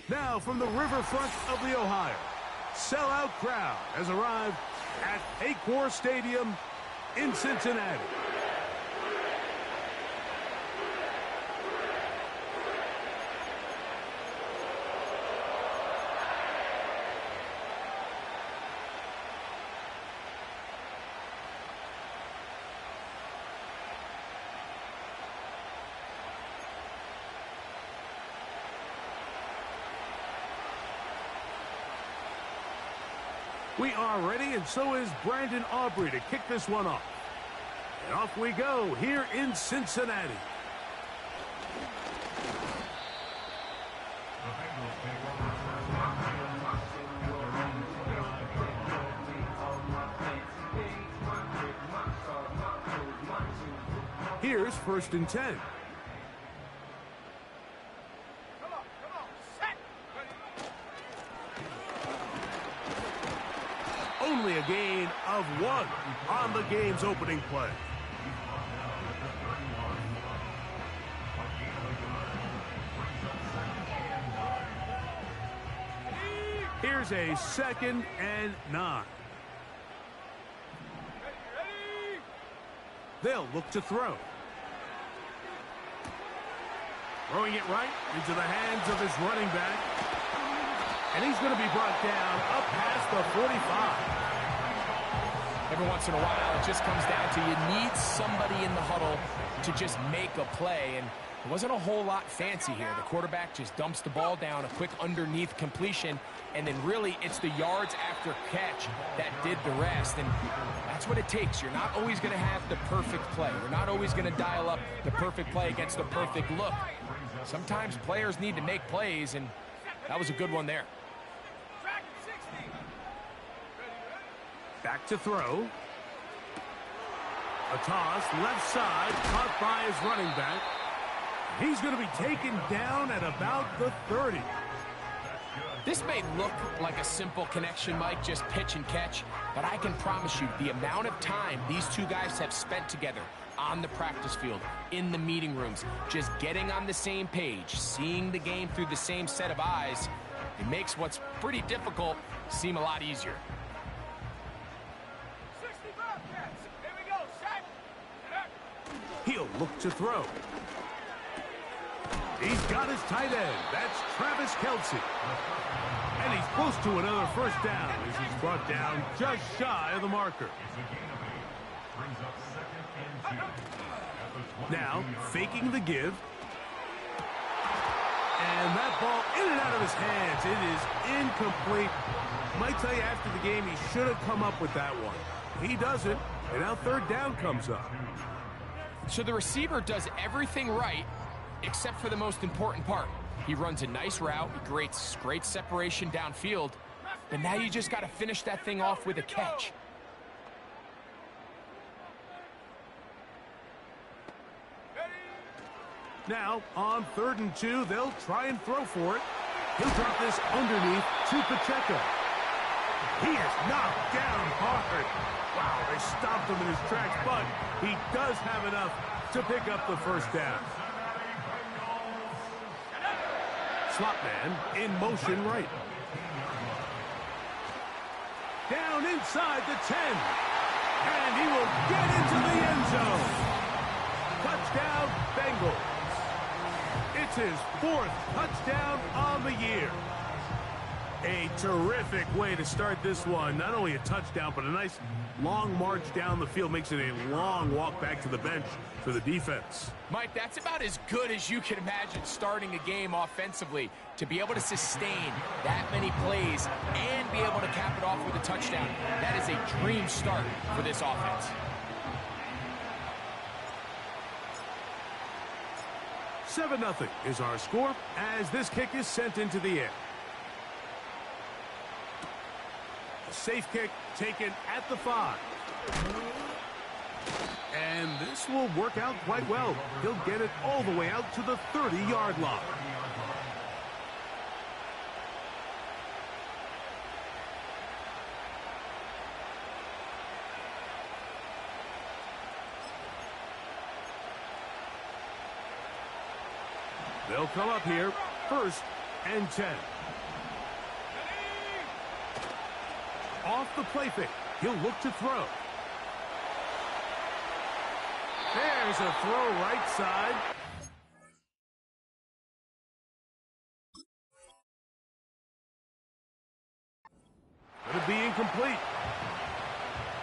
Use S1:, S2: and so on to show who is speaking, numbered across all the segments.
S1: Now from the riverfront of the Ohio, sellout crowd has arrived at Paycor Stadium in Cincinnati. We are ready, and so is Brandon Aubrey to kick this one off. And off we go here in Cincinnati. Here's 1st and 10. Only a gain of 1 on the game's opening play. Here's a 2nd and 9. They'll look to throw. Throwing it right into the hands of his running back. And he's going to be brought down up past the 45.
S2: Every once in a while, it just comes down to you need somebody in the huddle to just make a play. And it wasn't a whole lot fancy here. The quarterback just dumps the ball down, a quick underneath completion, and then really it's the yards after catch that did the rest. And that's what it takes. You're not always going to have the perfect play. You're not always going to dial up the perfect play against the perfect look. Sometimes players need to make plays, and that was a good one there.
S1: Back to throw. A toss, left side, caught by his running back. He's going to be taken down at about the 30.
S2: This may look like a simple connection, Mike, just pitch and catch, but I can promise you the amount of time these two guys have spent together on the practice field, in the meeting rooms, just getting on the same page, seeing the game through the same set of eyes, it makes what's pretty difficult seem a lot easier.
S1: He'll look to throw. He's got his tight end. That's Travis Kelce. And he's close to another first down as he's brought down just shy of the marker. Now, faking the give. And that ball in and out of his hands. It is incomplete. Might tell you after the game he should have come up with that one. He doesn't, and now 3rd down comes up.
S2: So the receiver does everything right except for the most important part. He runs a nice route, he creates great separation downfield, but now you just got to finish that thing off with a catch.
S1: Now, on 3rd and 2, they'll try and throw for it. He'll drop this underneath to Pacheco. He is knocked down hard. Wow, they stopped him in his tracks, but he does have enough to pick up the first down. Slot man in motion right. Down inside the 10. And he will get into the end zone. Touchdown, Bengals. It's his 4th touchdown on the year. A terrific way to start this one. Not only a touchdown, but a nice long march down the field. Makes it a long walk back to the bench for the defense.
S2: Mike, that's about as good as you can imagine starting a game offensively. To be able to sustain that many plays and be able to cap it off with a touchdown, that is a dream start for this offense.
S1: 7-0 is our score as this kick is sent into the air. A safe kick taken at the 5. And this will work out quite well. He'll get it all the way out to the 30-yard line. They'll come up here, 1st and 10. Off the play fake. He'll look to throw. There's a throw right side. It'll be incomplete.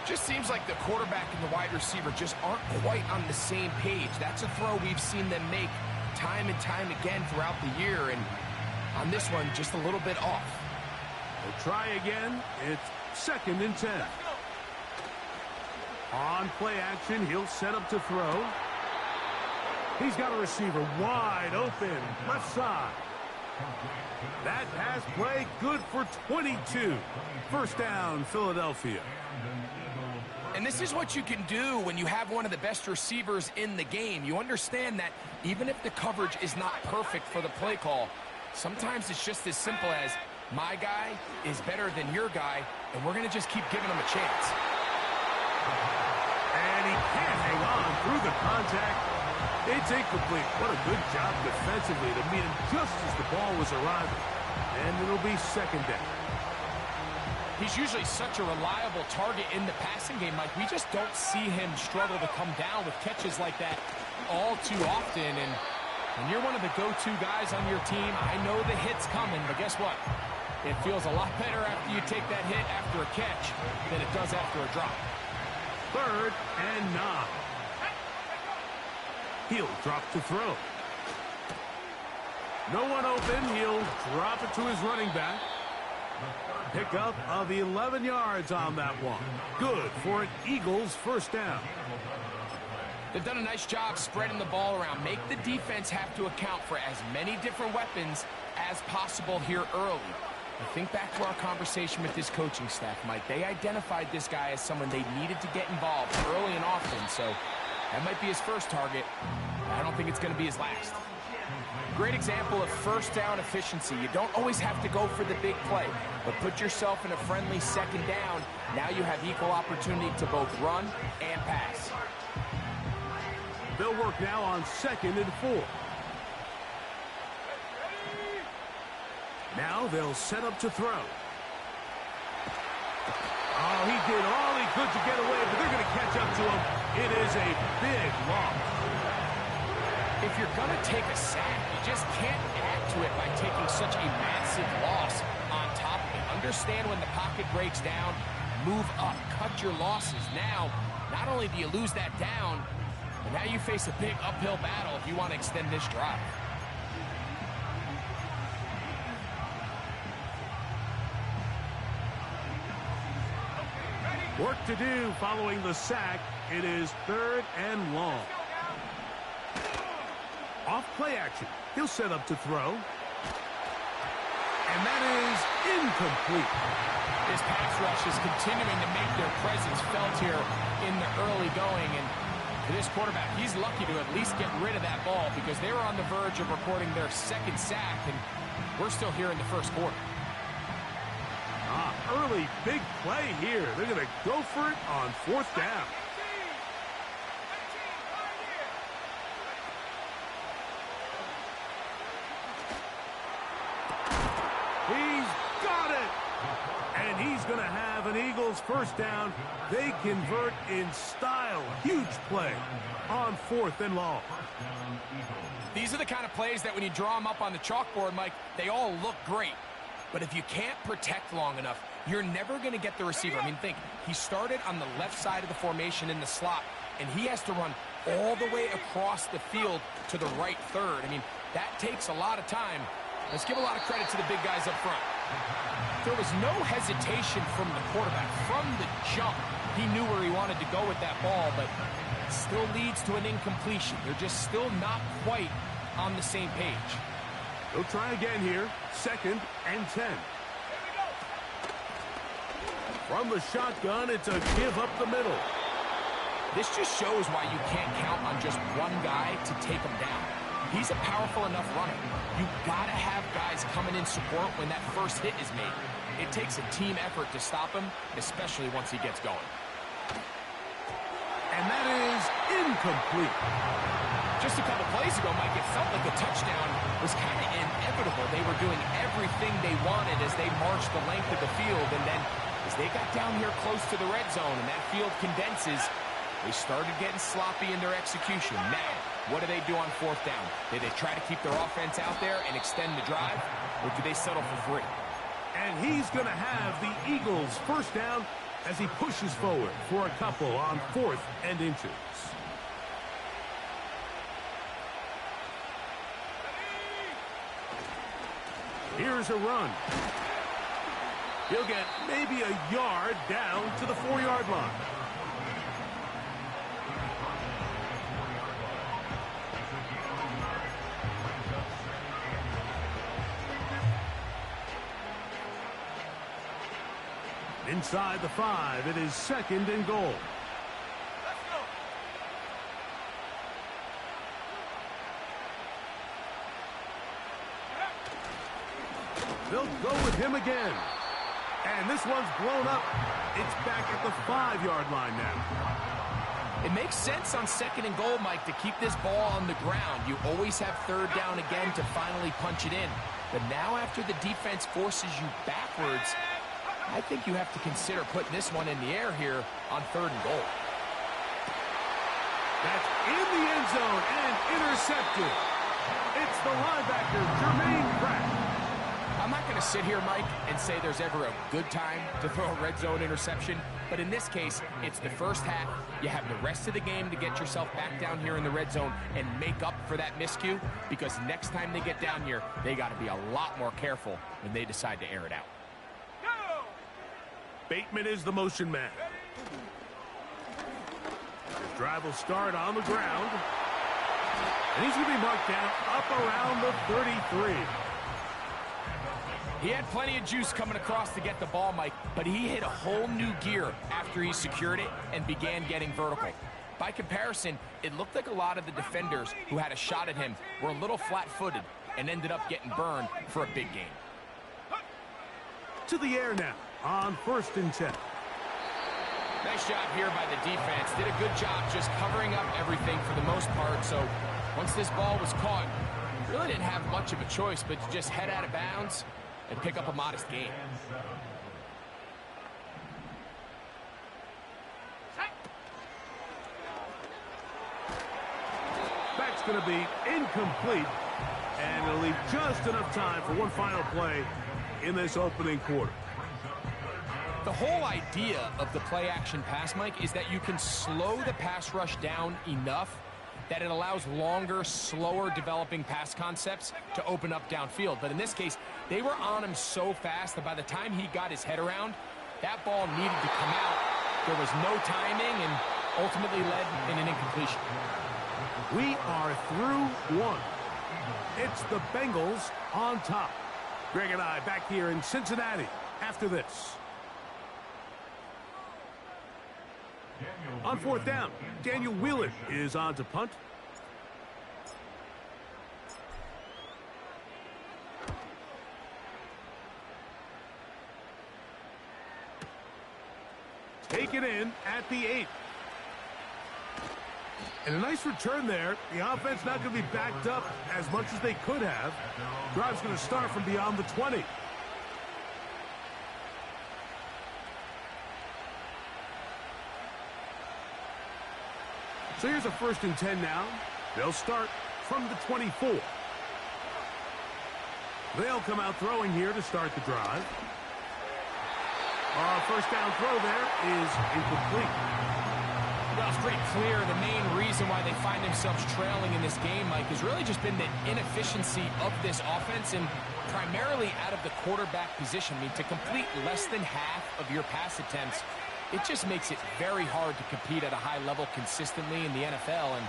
S2: Just seems like the quarterback and the wide receiver just aren't quite on the same page. That's a throw we've seen them make time and time again throughout the year, and on this one, just a little bit off.
S1: We'll try again. It's 2nd and 10. On play action, he'll set up to throw. He's got a receiver wide open, left side. That pass play good for 22. First down, Philadelphia.
S2: And this is what you can do when you have one of the best receivers in the game. You understand that even if the coverage is not perfect for the play call, sometimes it's just as simple as my guy is better than your guy, and we're going to just keep giving him a chance.
S1: And he can't hang on through the contact. It's incomplete. What a good job defensively to meet him just as the ball was arriving. And it'll be 2nd down.
S2: He's usually such a reliable target in the passing game, Mike. We just don't see him struggle to come down with catches like that all too often. And when you're one of the go-to guys on your team, I know the hit's coming, but guess what? It feels a lot better after you take that hit after a catch than it does after a drop.
S1: 3rd and 9. He'll drop to throw. No one open. He'll drop it to his running back. Pickup of 11 yards on that one. Good for an Eagles first down.
S2: They've done a nice job spreading the ball around. Make the defense have to account for as many different weapons as possible here early. I think back to our conversation with this coaching staff, Mike. They identified this guy as someone they needed to get involved early and often, so that might be his first target. I don't think it's going to be his last. Great example of first down efficiency. You don't always have to go for the big play, but put yourself in a friendly 2nd down. Now you have equal opportunity to both run and pass.
S1: They'll work now on 2nd and 4. Now they'll set up to throw. Oh, he did all he could to get away, but they're going to catch up to him. It is a big loss.
S2: If you're going to take a sack, you just can't add to it by taking such a massive loss on top of it. Understand when the pocket breaks down, move up, cut your losses. Now, not only do you lose that down, but now you face a big uphill battle if you want to extend this drive.
S1: Work to do following the sack. It is 3rd and long. Off play action. He'll set up to throw. And that is incomplete.
S2: This pass rush is continuing to make their presence felt here in the early going. And for this quarterback, he's lucky to at least get rid of that ball because they were on the verge of recording their 2nd sack, and we're still here in the 1st quarter.
S1: Early big play here. They're going to go for it on 4th down. He's got it. And he's going to have an Eagles first down. They convert in style. Huge play on 4th and long.
S2: These are the kind of plays that when you draw them up on the chalkboard, Mike, they all look great. But if you can't protect long enough, you're never going to get the receiver. I mean, think, he started on the left side of the formation in the slot, and he has to run all the way across the field to the right third. I mean, that takes a lot of time. Let's give a lot of credit to the big guys up front. There was no hesitation from the quarterback. From the jump, he knew where he wanted to go with that ball, but it still leads to an incompletion. They're just still not quite on the same page.
S1: They'll try again here. 2nd and 10. From the shotgun, it's a give up the middle.
S2: This just shows why you can't count on just one guy to take him down. He's a powerful enough runner. You got to have guys coming in support when that first hit is made. It takes a team effort to stop him, especially once he gets going.
S1: And that is incomplete.
S2: Just a couple plays ago, Mike, it felt like a touchdown was kind of inevitable. They were doing everything they wanted as they marched the length of the field, and then As they got down here close to the red zone and that field condenses, they started getting sloppy in their execution. Now, what do they do on fourth down? Do they try to keep their offense out there and extend the drive, or do they settle for 3?
S1: And he's going to have the Eagles first down as he pushes forward for a couple on 4th and inches. Here's a run. He'll get maybe a yard down to the 4-yard line. Inside the 5, it is 2nd and goal. They'll go with him again. And this one's blown up. It's back at the 5-yard line now.
S2: It makes sense on 2nd and goal, Mike, to keep this ball on the ground. You always have 3rd down again to finally punch it in. But now after the defense forces you backwards, I think you have to consider putting this one in the air here on 3rd and goal.
S1: That's in the end zone and intercepted. It's the linebacker, Jermaine Pratt.
S2: I'm not going to sit here, Mike, and say there's ever a good time to throw a red zone interception, but in this case, it's the first half. You have the rest of the game to get yourself back down here in the red zone and make up for that miscue, because next time they get down here, they got to be a lot more careful when they decide to air it out.
S1: Bateman is the motion man. His drive will start on the ground. And he's going to be marked down up around the 33.
S2: He had plenty of juice coming across to get the ball, Mike, but he hit a whole new gear after he secured it and began getting vertical. By comparison, it looked like a lot of the defenders who had a shot at him were a little flat-footed and ended up getting burned for a big gain.
S1: To the air now on 1st and 10.
S2: Nice job here by the defense. Did a good job just covering up everything for the most part. So once this ball was caught, really didn't have much of a choice but to just head out of bounds and pick up a modest gain.
S1: Back's going to be incomplete, and it'll leave just enough time for one final play in this opening quarter.
S2: The whole idea of the play-action pass, Mike, is that you can slow the pass rush down enough that it allows longer, slower developing pass concepts to open up downfield. But in this case, they were on him so fast that by the time he got his head around, that ball needed to come out. There was no timing and ultimately led in an incompletion.
S1: We are through one. It's the Bengals on top. Greg and I back here in Cincinnati after this. On 4th down, Daniel Wheeler is on to punt. Taken in at the 8. And a nice return there. The offense not going to be backed up as much as they could have. Drive's going to start from beyond the 20. So here's a 1st and 10 now. They'll start from the 24. They'll come out throwing here to start the drive. First down throw there is incomplete.
S2: Well, it's pretty clear the main reason why they find themselves trailing in this game, Mike, has really just been the inefficiency of this offense and primarily out of the quarterback position. I mean, to complete less than half of your pass attempts, it just makes it very hard to compete at a high level consistently in the NFL. And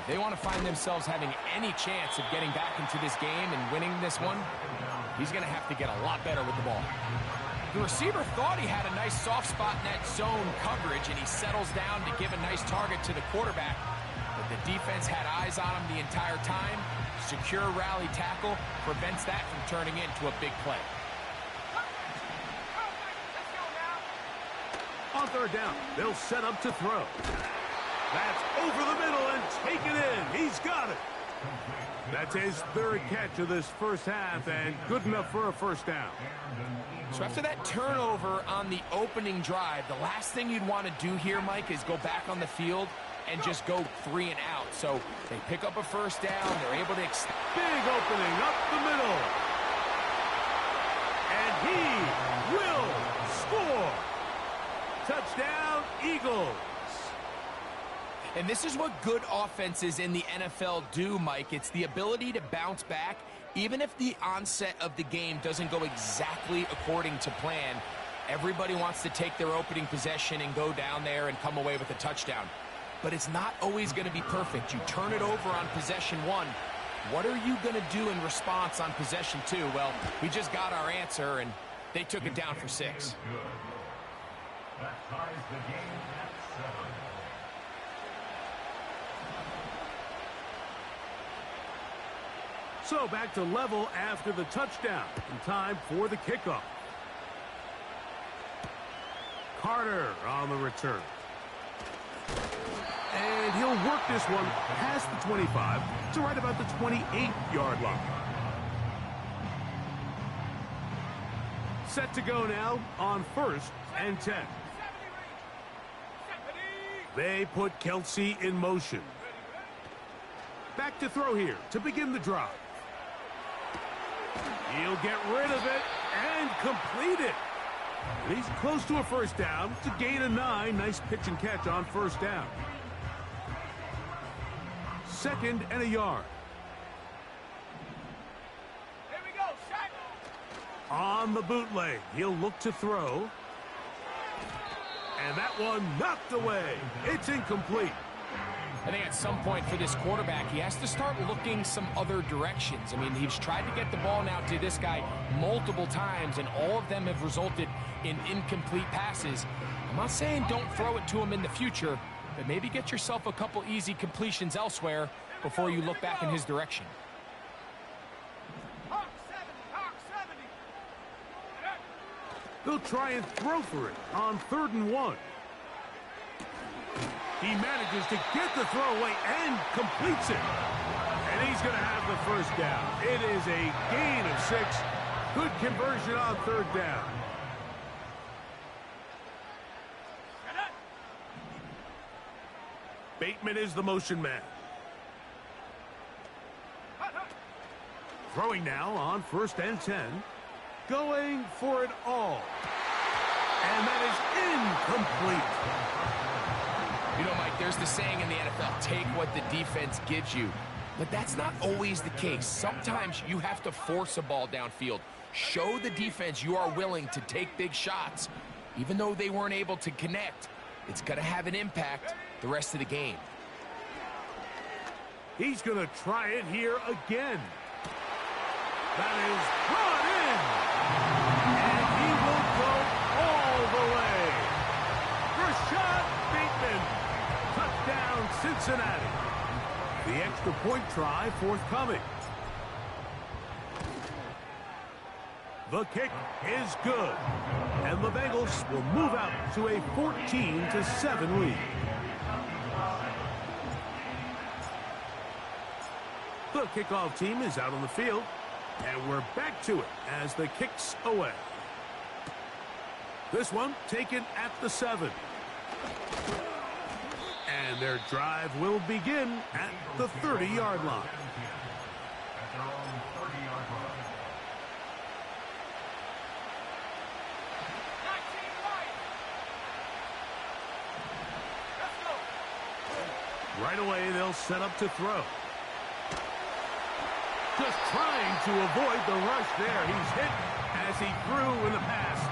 S2: if they want to find themselves having any chance of getting back into this game and winning this one, he's going to have to get a lot better with the ball. The receiver thought he had a nice soft spot in that zone coverage, and he settles down to give a nice target to the quarterback. But the defense had eyes on him the entire time. Secure rally tackle prevents that from turning into a big play.
S1: On 3rd down, they'll set up to throw. That's over the middle and taken in. He's got it. That's his third catch of this first half, and good enough for a first down.
S2: So after that turnover on the opening drive, the last thing you'd want to do here, Mike, is go back on the field and just go 3 and out. So they pick up a first down. They're able to
S1: big opening up the middle. And he will score. Touchdown, Eagles.
S2: And this is what good offenses in the NFL do, Mike. It's the ability to bounce back, even if the onset of the game doesn't go exactly according to plan. Everybody wants to take their opening possession and go down there and come away with a touchdown. But it's not always going to be perfect. You turn it over on possession 1. What are you going to do in response on possession 2? Well, we just got our answer, and they took it down for 6.
S3: That ties the game at 7.
S1: So back to level after the touchdown. And time for the kickoff. Carter on the return. And he'll work this one past the 25 to right about the 28-yard line. Set to go now on 1st and 10. They put Kelsey in motion. Back to throw here to begin the drive. He'll get rid of it and complete it. And he's close to a first down to gain a 9. Nice pitch and catch on first down. 2nd and a yard.
S4: Here we go, shot.
S1: On the bootleg, he'll look to throw. And that one knocked away. It's incomplete.
S2: I think at some point for this quarterback, he has to start looking some other directions. I mean, he's tried to get the ball now to this guy multiple times, and all of them have resulted in incomplete passes. I'm not saying don't throw it to him in the future, but maybe get yourself a couple easy completions elsewhere before you look back in his direction.
S4: Hawk 70.
S1: They'll try and throw for it on 3rd and 1. He manages to get the throw away and completes it. And he's going to have the first down. It is a gain of 6. Good conversion on 3rd down. Bateman is the motion man. Throwing now on 1st and 10. Going for it all. And that is incomplete.
S2: You know, Mike, there's the saying in the NFL, take what the defense gives you. But that's not always the case. Sometimes you have to force a ball downfield. Show the defense you are willing to take big shots. Even though they weren't able to connect, it's going to have an impact the rest of the game.
S1: He's going to try it here again. That is brought in. And he will go all the way. Rashad Bateman. Touchdown, Cincinnati. The extra point try forthcoming. The kick is good. And the Bengals will move out to a 14-7 lead. The kickoff team is out on the field. And we're back to it as the kick's away. This one taken at the 7. And their drive will begin at the 30-yard line.
S3: At their own 30-yard line.
S1: Right away, they'll set up to throw. Just trying to avoid the rush there. He's hit as he threw, and the pass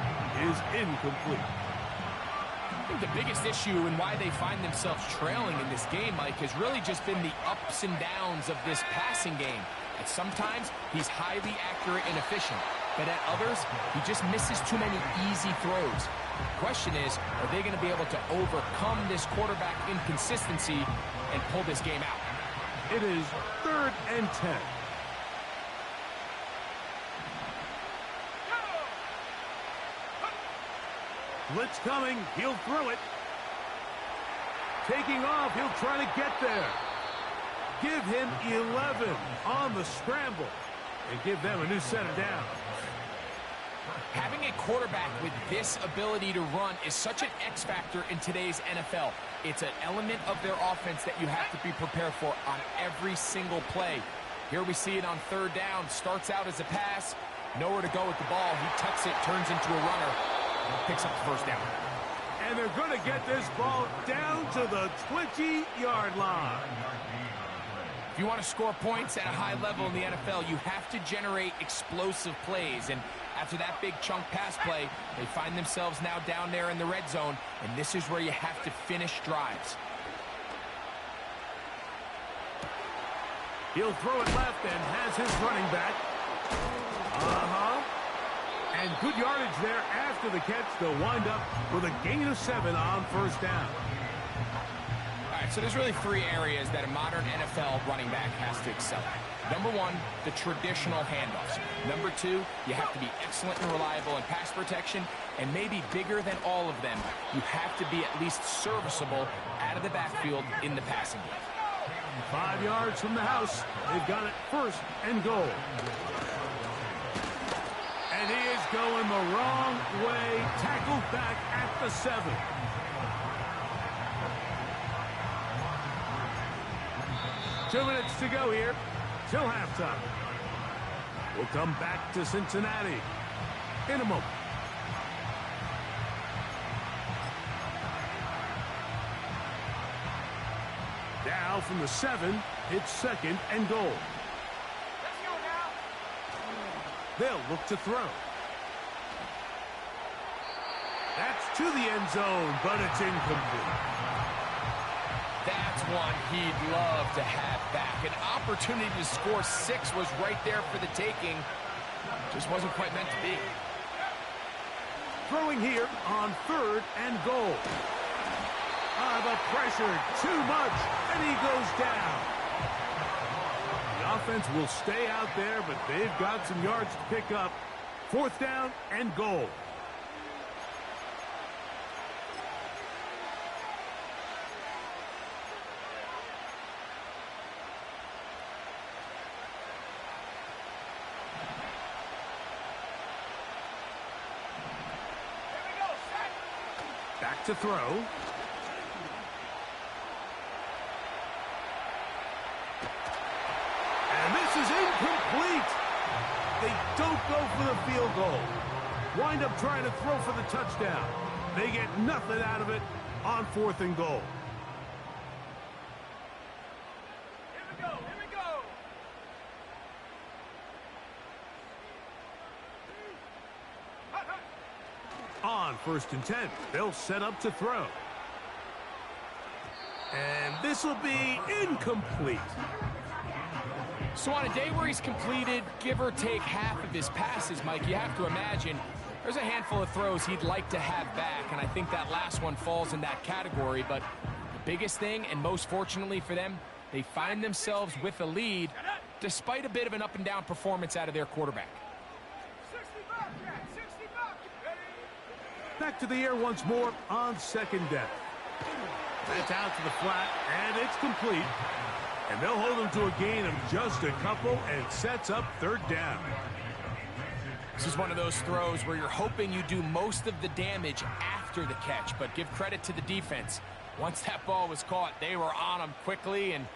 S1: is incomplete.
S2: I think the biggest issue and why they find themselves trailing in this game, Mike, has really just been the ups and downs of this passing game. And sometimes he's highly accurate and efficient, but at others, he just misses too many easy throws. The question is, are they going to be able to overcome this quarterback inconsistency and pull this game out?
S1: It is 3rd and 10. Blitz coming. He'll throw it. Taking off. He'll try to get there. Give him 11 on the scramble and give them a new set of downs.
S2: Having a quarterback with this ability to run is such an X factor in today's NFL. It's an element of their offense that you have to be prepared for on every single play. Here we see it on third down. Starts out as a pass. Nowhere to go with the ball. He tucks it, turns into a runner, and picks up the first down.
S1: And they're going to get this ball down to the 20-yard line.
S2: If you want to score points at a high level in the NFL, you have to generate explosive plays. And after that big chunk pass play, they find themselves now down there in the red zone, and this is where you have to finish drives.
S1: He'll throw it left and has his running back. And good yardage there after the catch. They'll wind up with a gain of 7 on first down.
S2: All right, so there's really 3 areas that a modern NFL running back has to excel at. Number 1, the traditional handoffs. Number 2, you have to be excellent and reliable in pass protection. And maybe bigger than all of them, you have to be at least serviceable out of the backfield in the passing game.
S1: 5 yards from the house. They've got it first and goal. And he is going the wrong way. Tackled back at the 7. Two minutes to go here till halftime. We'll come back to Cincinnati in a moment. Now from the 7, it's second and goal.
S4: Let's go now.
S1: They'll look to throw. That's to the end zone, but it's incomplete.
S2: That's one he'd love to have back. An opportunity to score 6 was right there for the taking. Just wasn't quite meant to be.
S1: Throwing here on third and goal. The pressure, too much, and he goes down. The offense will stay out there, but they've got some yards to pick up. Fourth down and goal.
S4: Here we go, set.
S1: Back to throw. And this is incomplete. They don't go for the field goal. Wind up trying to throw for the touchdown. They get nothing out of it on fourth and goal.
S4: Here we go, here we go. Hut, hut.
S1: On first and 10, they'll set up to throw. And this will be incomplete.
S2: So on a day where he's completed, give or take half of his passes, Mike, you have to imagine there's a handful of throws he'd like to have back, and I think that last one falls in that category. But the biggest thing, and most fortunately for them, they find themselves with a lead despite a bit of an up-and-down performance out of their quarterback.
S4: 60 back, Jack, 60 back. Ready?
S1: Back to the air once more on second down. That's out to the flat, and it's complete. And they'll hold him to a gain of just a couple, and sets up third down.
S2: This is one of those throws where you're hoping you do most of the damage after the catch, but give credit to the defense. Once that ball was caught, they were on him quickly, and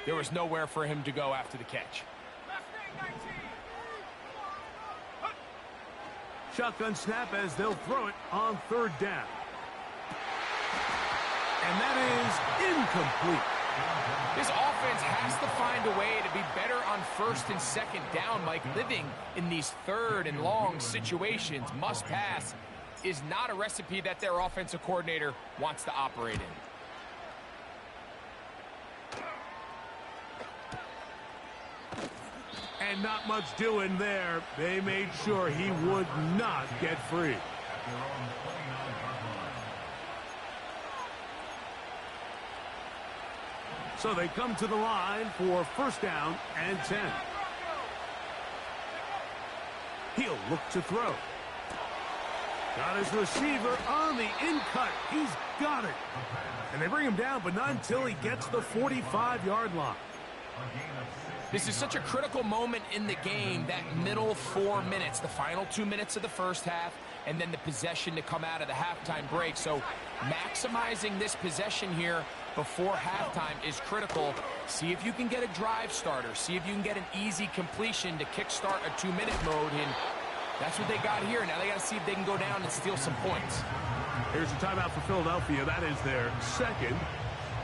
S2: there was nowhere for him to go after the catch.
S4: Mustang 19. Hut.
S1: Shotgun snap as they'll throw it on third down. And that is incomplete.
S2: This offense has to find a way to be better on first and second down, Mike. Living in these third and long situations, must pass, is not a recipe that their offensive coordinator wants to operate in.
S1: And not much doing there. They made sure he would not get free. So they come to the line for first down and 10. He'll look to throw. Got his receiver on the in-cut. He's got it. And they bring him down, but not until he gets the 45-yard line.
S2: This is such a critical moment in the game, that middle 4 minutes, the final 2 minutes of the first half, and then the possession to come out of the halftime break. So maximizing this possession here before halftime is critical. See if you can get a drive starter. See if you can get an easy completion to kickstart a 2-minute mode, and that's what they got here. Now they got to see if they can go down and steal some points.
S1: Here's a timeout for Philadelphia. That is their second.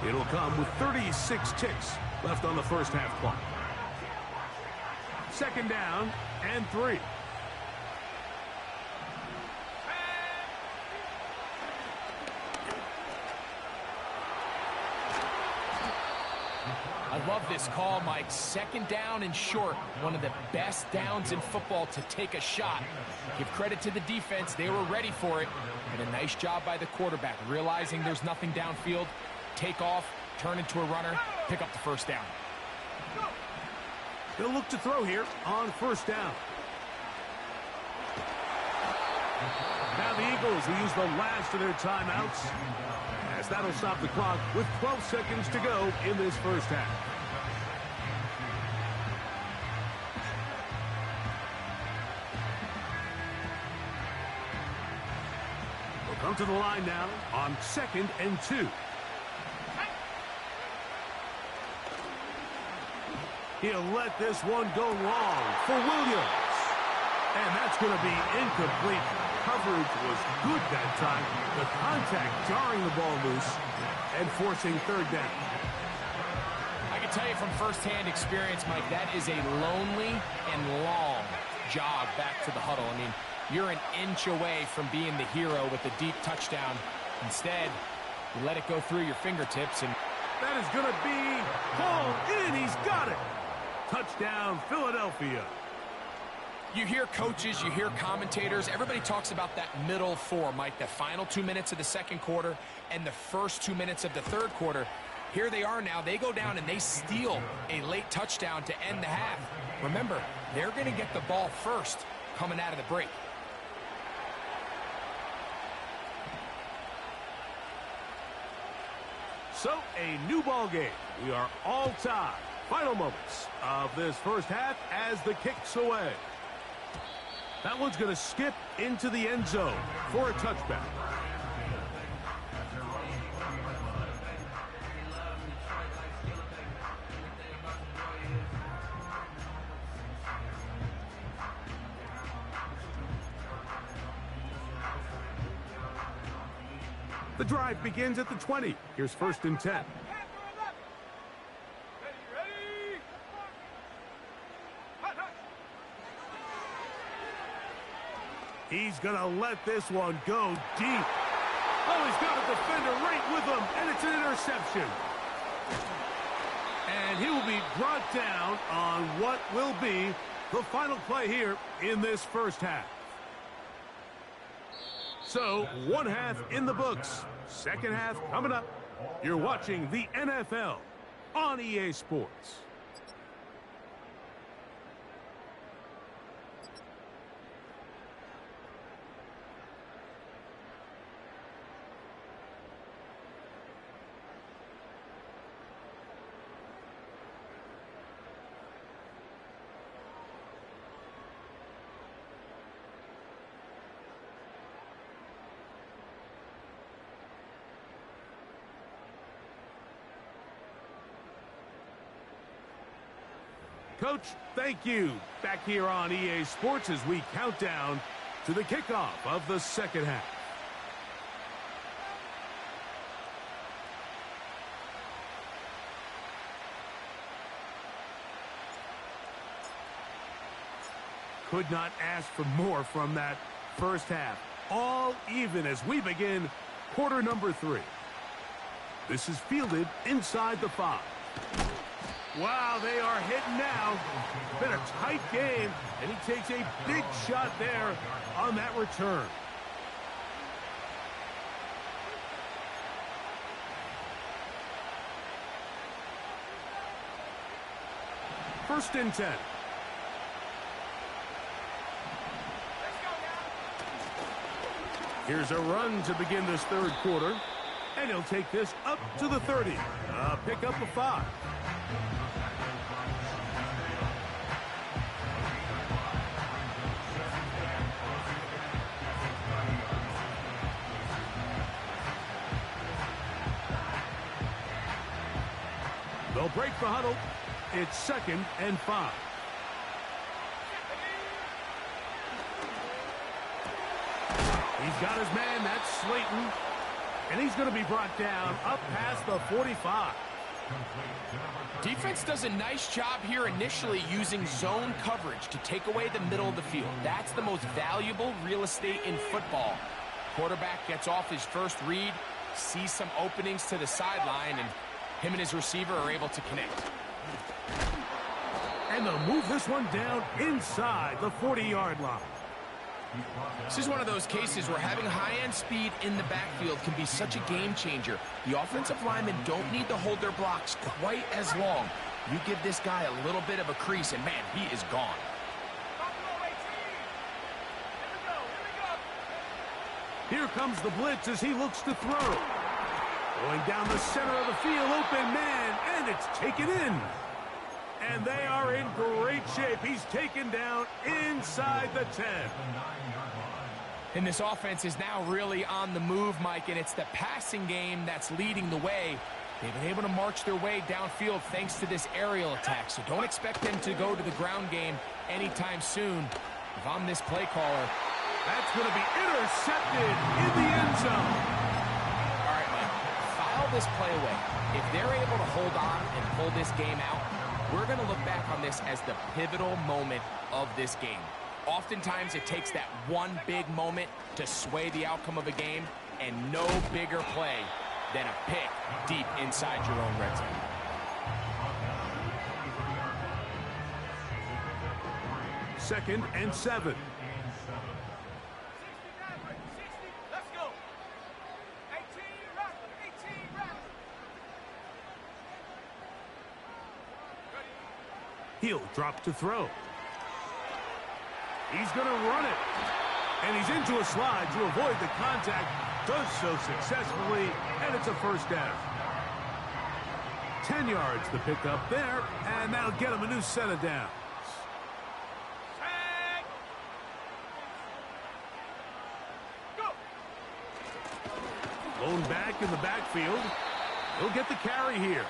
S1: It'll come with 36 ticks left on the first half clock. Second down and 3.
S2: I love this call, Mike. Second down and short. One of the best downs in football to take a shot. Give credit to the defense. They were ready for it. And a nice job by the quarterback, realizing there's nothing downfield. Take off, turn into a runner, pick up the first down.
S1: They'll look to throw here on first down. Now the Eagles will use the last of their timeouts, as that'll stop the clock with 12 seconds to go in this first half. We'll come to the line now on 2nd and 2. He'll let this one go long for Williams. And that's going to be incomplete. Coverage was good that time. The contact jarring the ball loose and forcing third down.
S2: I can tell you from firsthand experience, Mike, that is a lonely and long jog back to the huddle. I mean, you're an inch away from being the hero with a deep touchdown. Instead, you let it go through your fingertips, and
S1: that is going to be hauled in. He's got it. Touchdown, Philadelphia.
S2: You hear coaches, you hear commentators, everybody talks about that middle 4, Mike, the final 2 minutes of the second quarter and the first 2 minutes of the third quarter. Here they are now. They go down and they steal a late touchdown to end the half. Remember, they're going to get the ball first coming out of the break.
S1: So, a new ball game. We are all tied. Final moments of this first half as the kick's away. That one's going to skip into the end zone for a touchback. The drive begins at the 20. Here's 1st and 10. He's going to let this one go deep. Oh, he's got a defender right with him, and it's an interception. And he will be brought down on what will be the final play here in this first half. So, one half in the books. Second half coming up. You're watching the NFL on EA Sports. Coach, thank you. Back here on EA Sports as we count down to the kickoff of the second half. Could not ask for more from that first half. All even as we begin quarter number 3. This is fielded inside the 5. Wow, they are hitting now. Been a tight game, and he takes a big shot there on that return. First and 10. Here's a run to begin this third quarter, and he'll take this up to the 30. Pick up a 5. They'll break the huddle. It's 2nd and 5. He's got his man. That's Slayton. And he's going to be brought down up past the 45.
S2: Defense does a nice job here initially using zone coverage to take away the middle of the field. That's the most valuable real estate in football. Quarterback gets off his first read, sees some openings to the sideline, and him and his receiver are able to connect.
S1: And they'll move this one down inside the 40-yard line.
S2: This is one of those cases where having high-end speed in the backfield can be such a game changer. The offensive linemen don't need to hold their blocks quite as long. You give this guy a little bit of a crease, and man, he is gone.
S1: Here comes the blitz as he looks to throw. Going down the center of the field, open man, and it's taken in. And they are in great shape. He's taken down inside the 10.
S2: And this offense is now really on the move, Mike, and it's the passing game that's leading the way. They've been able to march their way downfield thanks to this aerial attack, so don't expect them to go to the ground game anytime soon. If I'm this play caller,
S1: that's going to be intercepted in the end zone.
S2: All right, Mike, file this play away. If they're able to hold on and pull this game out, we're going to look back on this as the pivotal moment of this game. Oftentimes, it takes that one big moment to sway the outcome of a game, and no bigger play than a pick deep inside your own red zone.
S1: Second and 7.
S4: Let's go. 18, rock, 18, rock.
S1: He'll drop to throw. He's going to run it. And he's into a slide to avoid the contact. Does so successfully, and it's a first down. 10 yards to pick up there, and that'll get him a new set of downs. Lone back in the backfield. He'll get the carry here.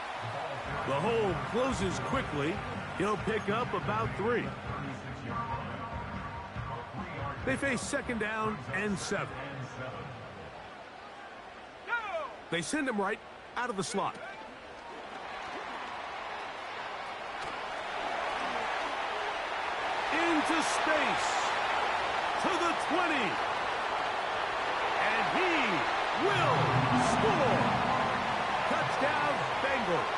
S1: The hole closes quickly. He'll pick up about 3. They face 2nd down and 7. They send him right out of the slot. Into space. To the 20. And he will score. Touchdown, Bengals.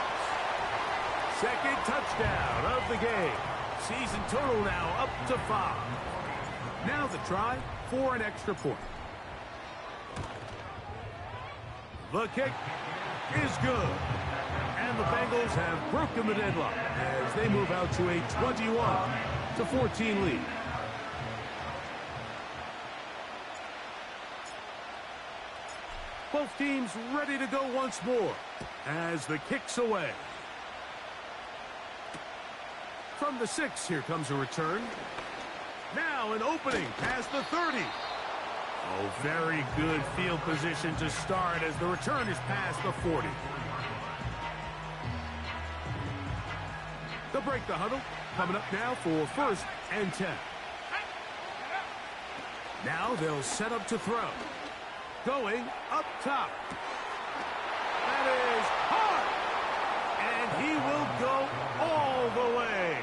S1: 2nd touchdown of the game. Season total now up to 5. Now the try for an extra point. The kick is good. And the Bengals have broken the deadlock as they move out to a 21-14 lead. Both teams ready to go once more as the kick's away. From the 6, here comes a return. Now an opening past the 30. Oh, very good field position to start as the return is past the 40. They'll break the huddle. Coming up now for 1st and 10. Now they'll set up to throw. Going up top. That is hard. And he will go all the way.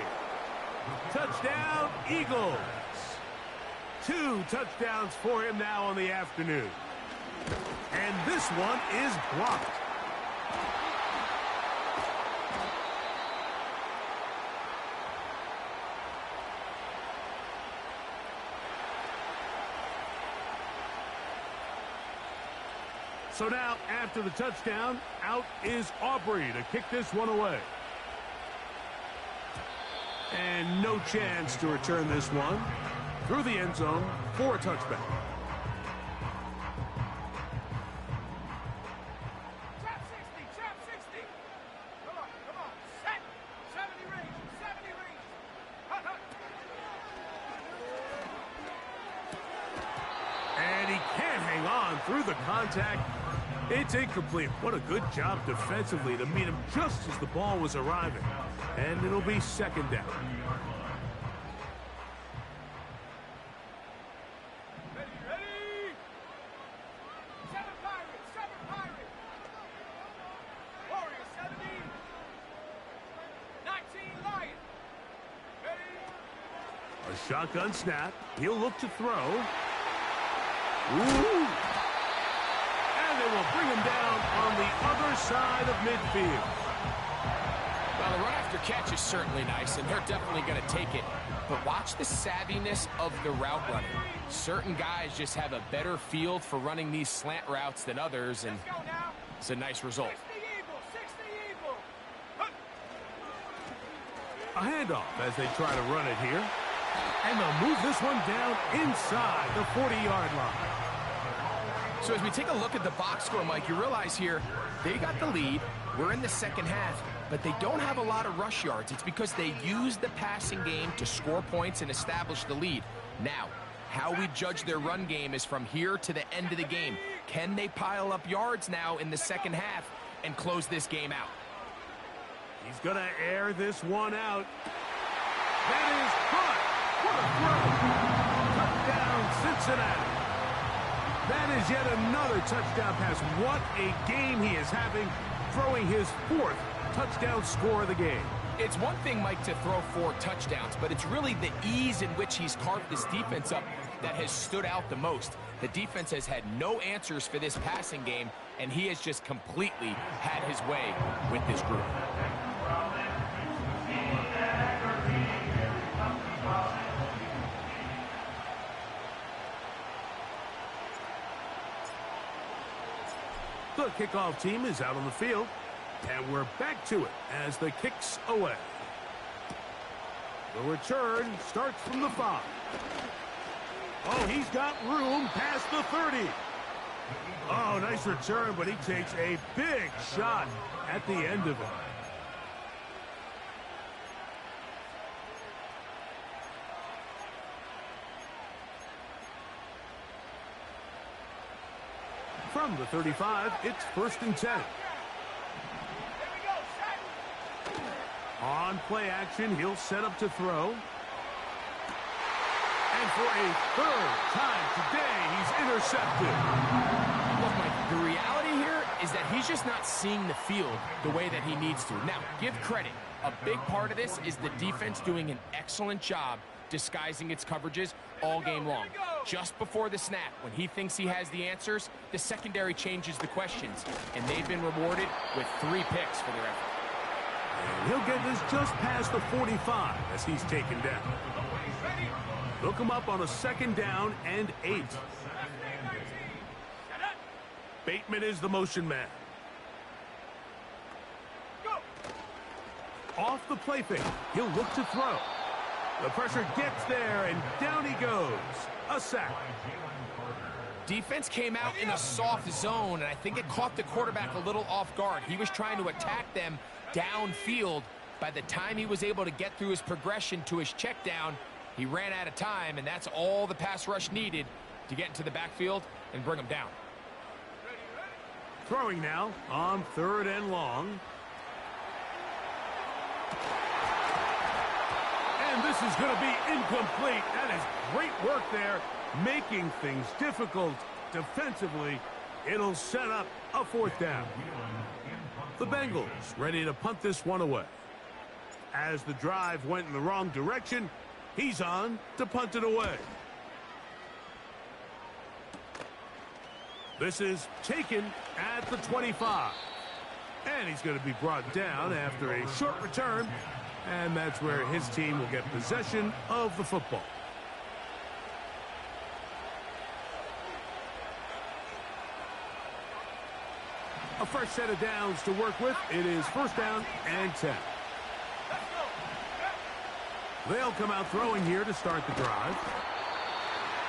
S1: Touchdown, Eagles. 2 touchdowns for him now on the afternoon. And this one is blocked. So now, after the touchdown, out is Aubrey to kick this one away. And no chance to return this one through the end zone for a touchback.
S4: Trap 60. Come on. Set. 70 range. Hut.
S1: And he can't hang on through the contact. It's incomplete. What a good job defensively to meet him just as the ball was arriving. And it'll be second down.
S4: Ready? 7 Pirates, 7 Pirates. Warriors, 70. 19 Lions. Ready?
S1: A shotgun snap. He'll look to throw. Ooh. And they will bring him down on the other side of midfield.
S2: Well, the run after catch is certainly nice, and they're definitely going to take it. But watch the savviness of the route running. Certain guys just have a better field for running these slant routes than others, and
S4: Let's go now.
S2: it's a nice result.
S4: 60 Eagle, 60 Eagle.
S1: A handoff as they try to run it here. And they'll move this one down inside the 40-yard line.
S2: So as we take a look at the box score, Mike, you realize here they got the lead. We're in the second half, but they don't have a lot of rush yards. It's because they use the passing game to score points and establish the lead. Now, how we judge their run game is from here to the end of the game. Can they pile up yards now in the second half and close this game out?
S1: He's going to air this one out. That is caught. What a throw. Touchdown, Cincinnati. That is yet another touchdown pass. What a game he is having, throwing his 4th touchdown score of the game.
S2: It's one thing, Mike, to throw 4 touchdowns, but it's really the ease in which he's carved this defense up that has stood out the most. The defense has had no answers for this passing game, and he has just completely had his way with this group.
S1: The kickoff team is out on the field, and we're back to it as the kick's away. The return starts from the 5. Oh, he's got room past the 30. Oh, nice return, but he takes a big shot at the end of it. From the 35, it's 1st and 10.
S4: Here we go, set.
S1: On play action, he'll set up to throw. And for a 3rd time today, he's intercepted.
S2: Look, Mike, the reality here is that he's just not seeing the field the way that he needs to. Now, give credit. A big part of this is the defense doing an excellent job disguising its coverages all game long. Just before the snap, when he thinks he has the answers, the secondary changes the questions, and they've been rewarded with 3 picks for their effort.
S1: And he'll get this just past the 45 as he's taken down. Look him up on a 2nd down and 8. Bateman is the motion man. Off the play fake, he'll look to throw. The pressure gets there, and down he goes. A sack.
S2: Defense came out in a soft zone, and I think it caught the quarterback a little off guard. He was trying to attack them downfield. By the time he was able to get through his progression to his check down, he ran out of time, and that's all the pass rush needed to get into the backfield and bring him down.
S1: Throwing now on 3rd and long. And this is going to be incomplete. That is great work there, making things difficult defensively. It'll set up a 4th down. The Bengals ready to punt this one away. As the drive went in the wrong direction, he's on to punt it away. This is taken at the 25. And he's going to be brought down after a short return. And that's where his team will get possession of the football. A fresh set of downs to work with. It is 1st down and 10. They'll come out throwing here to start the drive.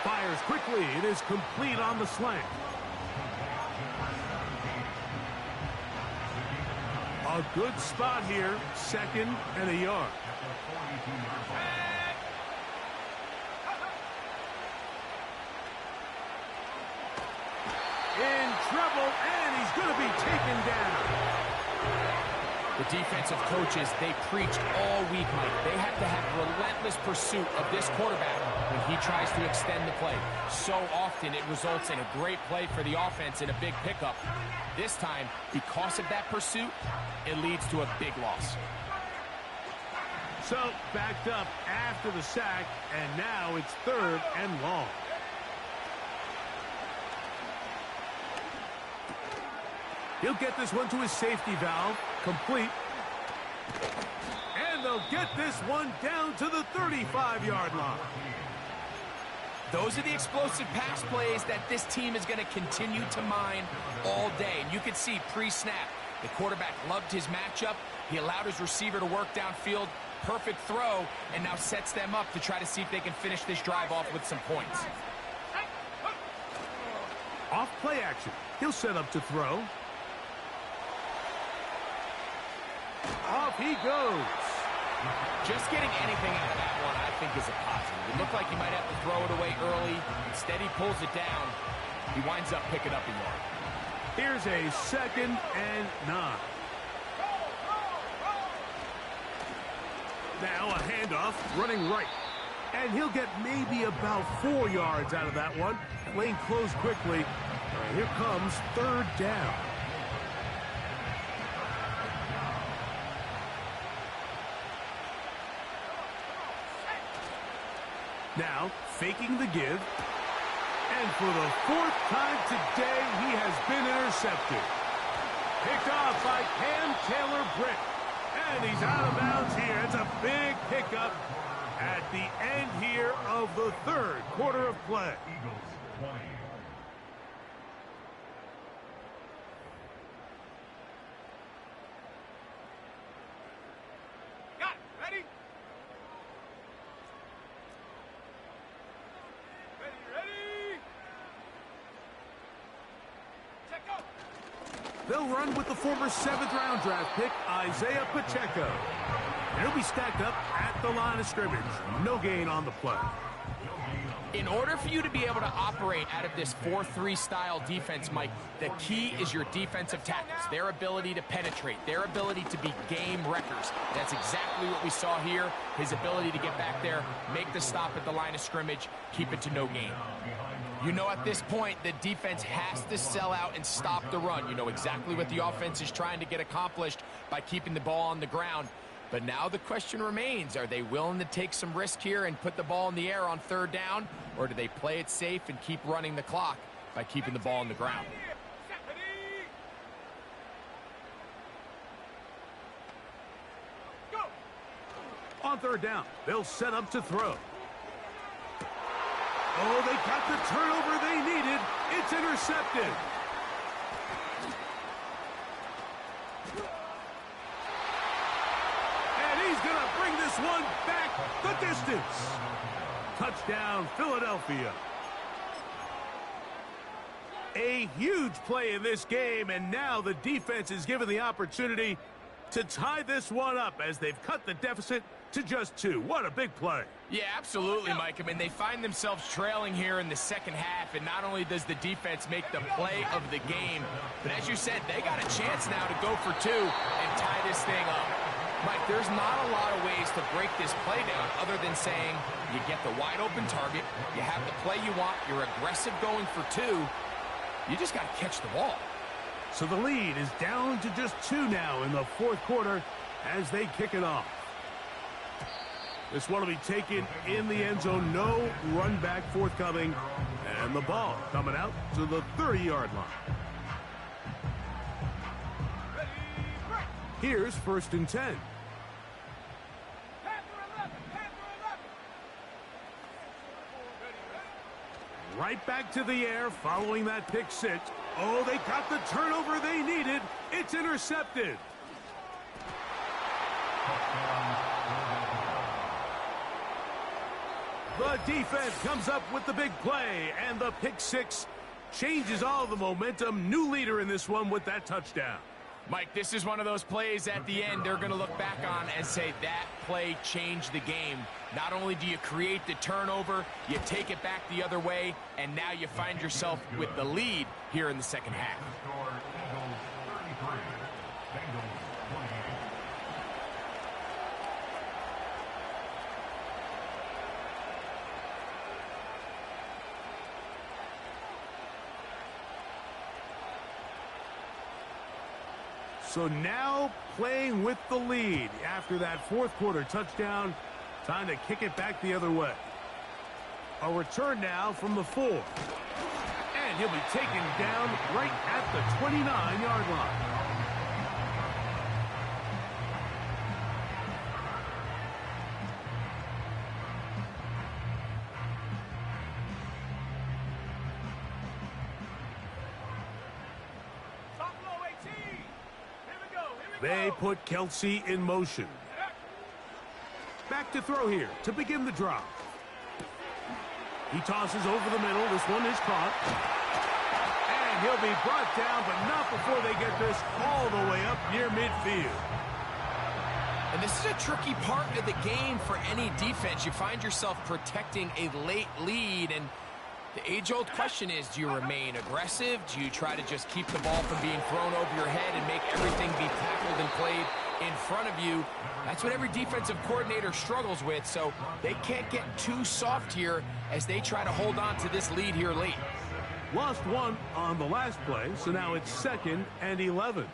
S1: Fires quickly. It is complete on the slant. A good spot here. 2nd and a yard. In treble, and he's going to be taken down.
S2: The defensive coaches, they preached all week, Mike. They have to have relentless pursuit of this quarterback when he tries to extend the play. So often it results in a great play for the offense and a big pickup. This time, because of that pursuit, it leads to a big loss.
S1: So, backed up after the sack, and now it's 3rd and long. He'll get this one to his safety valve, complete. And they'll get this one down to the 35-yard line.
S2: Those are the explosive pass plays that this team is going to continue to mine all day. And you can see pre-snap, the quarterback loved his matchup. He allowed his receiver to work downfield. Perfect throw, and now sets them up to try to see if they can finish this drive off with some points.
S1: Off play action. He'll set up to throw. Off he goes.
S2: Just getting anything out of that one, I think, is a positive. It looked like he might have to throw it away early. Instead, he pulls it down. He winds up picking up a yard.
S1: Here's a 2nd and 9. Now a handoff, running right. And he'll get maybe about 4 yards out of that one. Lane closed quickly. Here comes 3rd down. Now, faking the give. And for the 4th time today, he has been intercepted. Picked off by Cam Taylor-Britt. And he's out of bounds here. It's a big pickup at the end here of the 3rd quarter of play.
S3: Eagles 20.
S4: Got it. Ready? Ready. Check up.
S1: They'll run with the former 7th-round draft pick, Isaiah Pacheco. And he'll be stacked up at the line of scrimmage. No gain on the play.
S2: In order for you to be able to operate out of this 4-3 style defense, Mike, the key is your defensive tackles, their ability to penetrate, their ability to be game wreckers. That's exactly what we saw here, his ability to get back there, make the stop at the line of scrimmage, keep it to no gain. You know at this point, the defense has to sell out and stop the run. You know exactly what the offense is trying to get accomplished by keeping the ball on the ground. But now the question remains, are they willing to take some risk here and put the ball in the air on 3rd down? Or do they play it safe and keep running the clock by keeping the ball on the ground?
S4: Go.
S1: On 3rd down, they'll set up to throw. Oh, they got the turnover they needed. It's intercepted. And he's going to bring this one back the distance. Touchdown, Philadelphia. A huge play in this game, and now the defense is given the opportunity to tie this one up as they've cut the deficit to just 2. What a big play.
S2: Yeah, absolutely, Mike. I mean, they find themselves trailing here in the 2nd half, and not only does the defense make the play of the game, but as you said, they got a chance now to go for 2 and tie this thing up. Mike, there's not a lot of ways to break this play down other than saying you get the wide open target, you have the play you want, you're aggressive going for 2, you just got to catch the ball.
S1: So the lead is down to just 2 now in the 4th quarter as they kick it off. This one will be taken in the end zone. No run back forthcoming. And the ball coming out to the 30-yard line. Here's 1st and 10. Right back to the air following that pick 6. Oh, they got the turnover they needed. It's intercepted. The defense comes up with the big play, and the pick 6 changes all the momentum. New leader in this one with that touchdown.
S2: Mike, this is one of those plays at the end they're going to look back on and say that play changed the game. Not only do you create the turnover, you take it back the other way, and now you find yourself with the lead here in the second half.
S1: So now playing with the lead after that fourth quarter touchdown. Time to kick it back the other way. A return now from the 4. And he'll be taken down right at the 29-yard line. They put Kelsey in motion. Back to throw here to begin the drive. He tosses over the middle. This one is caught. And he'll be brought down, but not before they get this all the way up near midfield.
S2: And this is a tricky part of the game for any defense. You find yourself protecting a late lead, and the age-old question is, do you remain aggressive? Do you try to just keep the ball from being thrown over your head and make everything be tackled and played in front of you? That's what every defensive coordinator struggles with, so they can't get too soft here as they try to hold on to this lead here late.
S1: Lost one on the last play, so now it's 2nd and 11.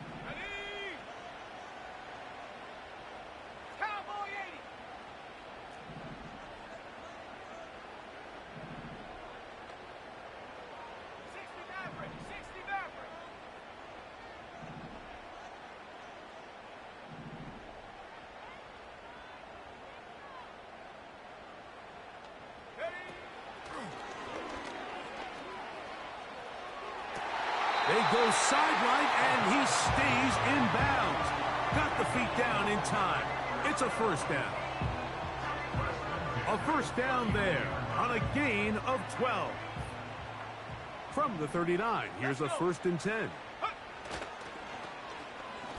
S1: They go sideline, and he stays in bounds. Got the feet down in time. It's a first down. A first down there on a gain of 12. From the 39, here's a 1st and 10.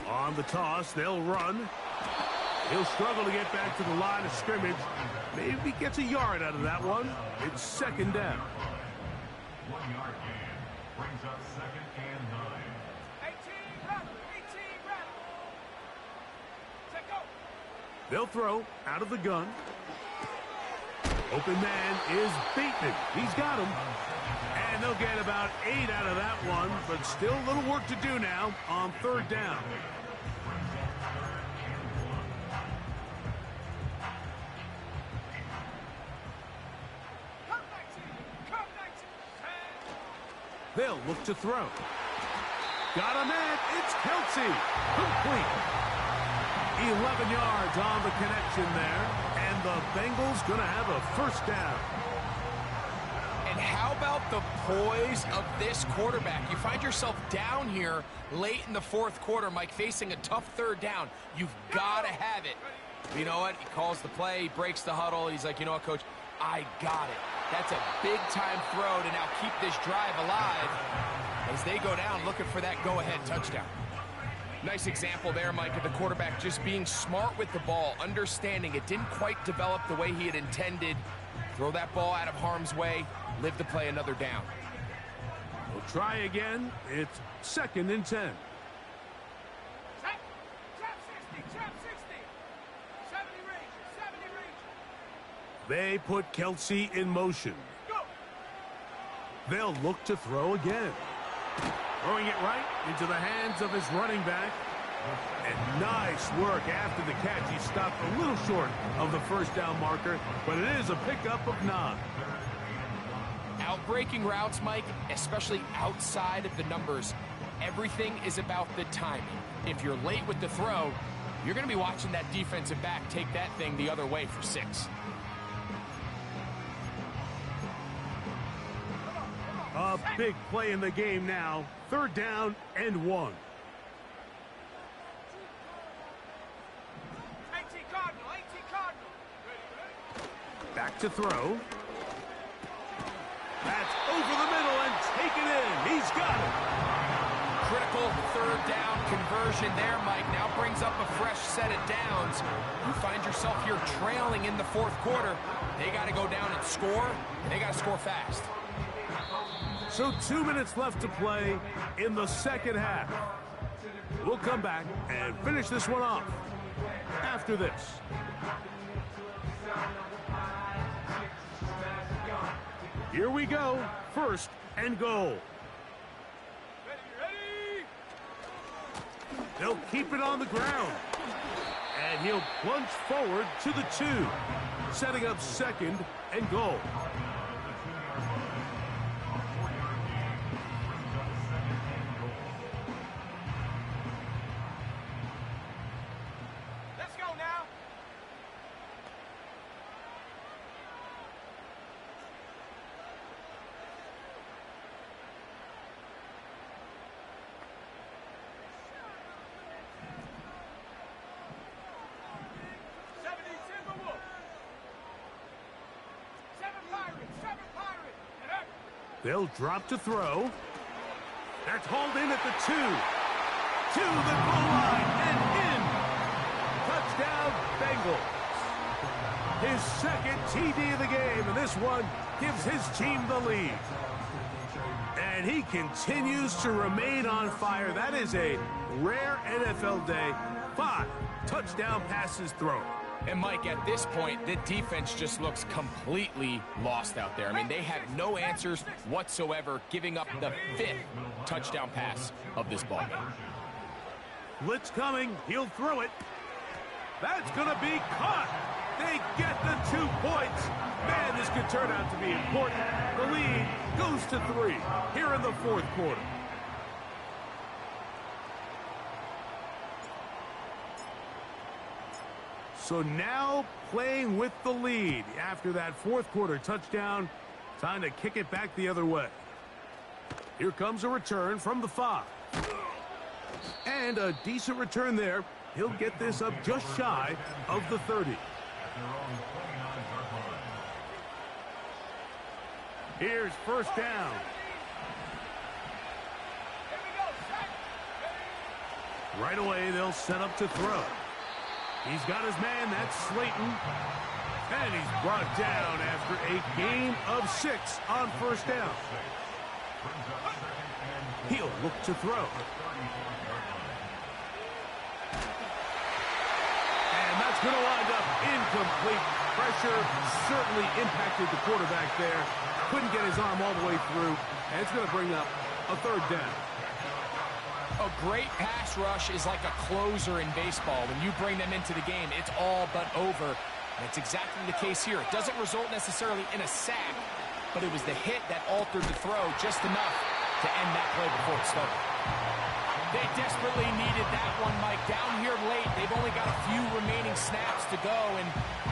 S1: On the toss, they'll run. He'll struggle to get back to the line of scrimmage. Maybe gets a yard out of that one. It's 2nd down.
S3: 1 yard gain brings up 2nd and 9.
S4: 18 rattle. Set go.
S1: They'll throw out of the gun. Open man is Bateman. He's got him. And they'll get about 8 out of that one, but still a little work to do now on 3rd down. They'll look to throw. Got a man. It's Kelsey. Complete. 11 yards on the connection there. And the Bengals going to have a first down.
S2: And how about the poise of this quarterback? You find yourself down here late in the 4th quarter, Mike, facing a tough 3rd down. You've got to have it. You know what? He calls the play, he breaks the huddle. He's like, you know what, coach? I got it. That's a big-time throw to now keep this drive alive as they go down looking for that go-ahead touchdown. Nice example there, Mike, of the quarterback just being smart with the ball, understanding it didn't quite develop the way he had intended. Throw that ball out of harm's way, live to play another down.
S1: We'll try again. It's 2nd and 10.
S4: Trap 60. 70 range.
S1: They put Kelsey in motion.
S4: Go.
S1: They'll look to throw again. Throwing it right into the hands of his running back. And nice work after the catch. He stopped a little short of the first down marker, but it is a pickup of 9.
S2: Outbreaking routes, Mike, especially outside of the numbers, everything is about the timing. If you're late with the throw, you're going to be watching that defensive back take that thing the other way for 6.
S1: A big play in the game now. 3rd down and 1.
S4: 18 Cardinal.
S1: Back to throw. That's over the middle and taken in. He's got it.
S2: critical third down conversion there, Mike. Now brings up a fresh set of downs. You find yourself here trailing in the fourth quarter. They got to go down and score, and they got to score fast.
S1: So 2 minutes left to play in the second half. We'll come back and finish this one off after this. Here we go. First and goal.
S4: Ready!
S1: They'll keep it on the ground. And he'll plunge forward to the 2, setting up second and goal.
S4: Let's go now.
S1: They'll drop to throw. That's hauled in at the 2. To the goal line and in. Touchdown, Bengals. His second TD of the game, and this one gives his team the lead. And he continues to remain on fire. That is a rare NFL day. 5 touchdown passes thrown.
S2: And, Mike, at this point, the defense just looks completely lost out there. I mean, they have no answers whatsoever, giving up the 5th touchdown pass of this ballgame.
S1: Blitz coming. He'll throw it. That's going to be caught. They get the 2 points. Man, this could turn out to be important. The lead goes to 3 here in the fourth quarter. So now playing with the lead after that fourth quarter touchdown. Time to kick it back the other way. Here comes a return from the 5. And a decent return there. He'll get this up just shy of the 30. Here's first down. Right away, they'll set up to throw. He's got his man, that's Slayton. And he's brought down after a gain of 6 on first down. He'll look to throw. And that's going to wind up incomplete. Pressure certainly impacted the quarterback there. Couldn't get his arm all the way through. And it's going to bring up a third down.
S2: A great pass rush is like a closer in baseball. When you bring them into the game, it's all but over. And it's exactly the case here. It doesn't result necessarily in a sack, but it was the hit that altered the throw just enough to end that play before it started. They desperately needed that one, Mike. Down here late, they've only got a few remaining snaps to go, and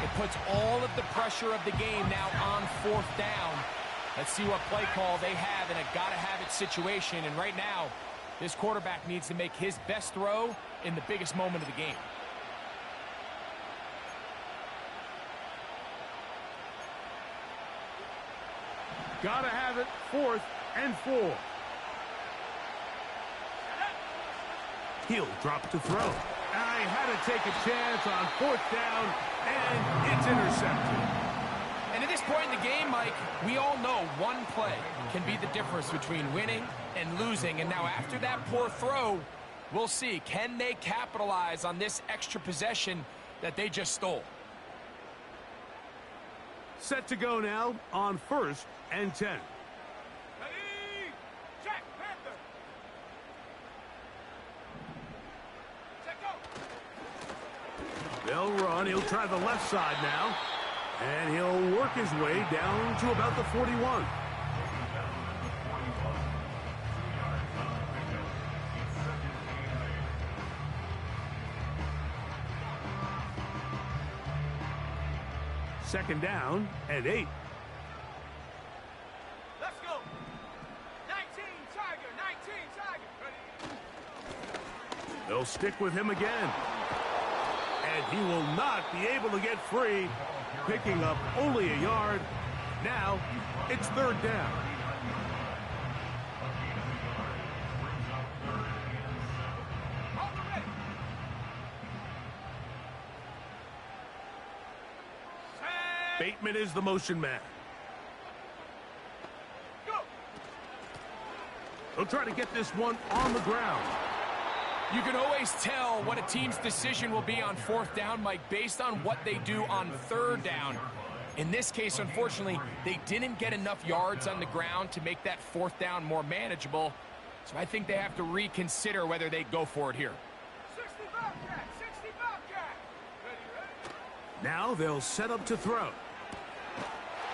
S2: it puts all of the pressure of the game now on fourth down. Let's see what play call they have in a gotta-have-it situation. And right now, this quarterback needs to make his best throw in the biggest moment of the game.
S1: Gotta have it, 4th and 4. He'll drop to throw. I had to take a chance on 4th down, and it's intercepted.
S2: And at this point in the game, Mike, we all know one play can be the difference between winning and losing. And now after that poor throw, we'll see, can they capitalize on this extra possession that they just stole?
S1: Set to go now on 1st and 10.
S4: Ready? Jack Panther. Set go.
S1: They'll run. He'll try the left side now. And he'll work his way down to about the 41. Second down and 8.
S4: Let's go. 19 Tiger. 19 Tiger. Ready?
S1: They'll stick with him again. And he will not be able to get free, picking up only a yard. Now it's 3rd down. Bateman is the motion man.
S4: Go.
S1: He'll try to get this one on the ground.
S2: You can always tell what a team's decision will be on fourth down, Mike, based on what they do on third down. In this case, unfortunately, they didn't get enough yards on the ground to make that fourth down more manageable. So I think they have to reconsider whether they go for it here.
S4: 60 Bobcat, 60 Bobcat. Ready.
S1: Now they'll set up to throw.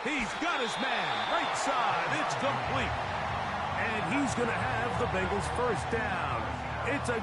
S1: He's got his man, right side, it's complete. And he's going to have the Bengals first down. It's a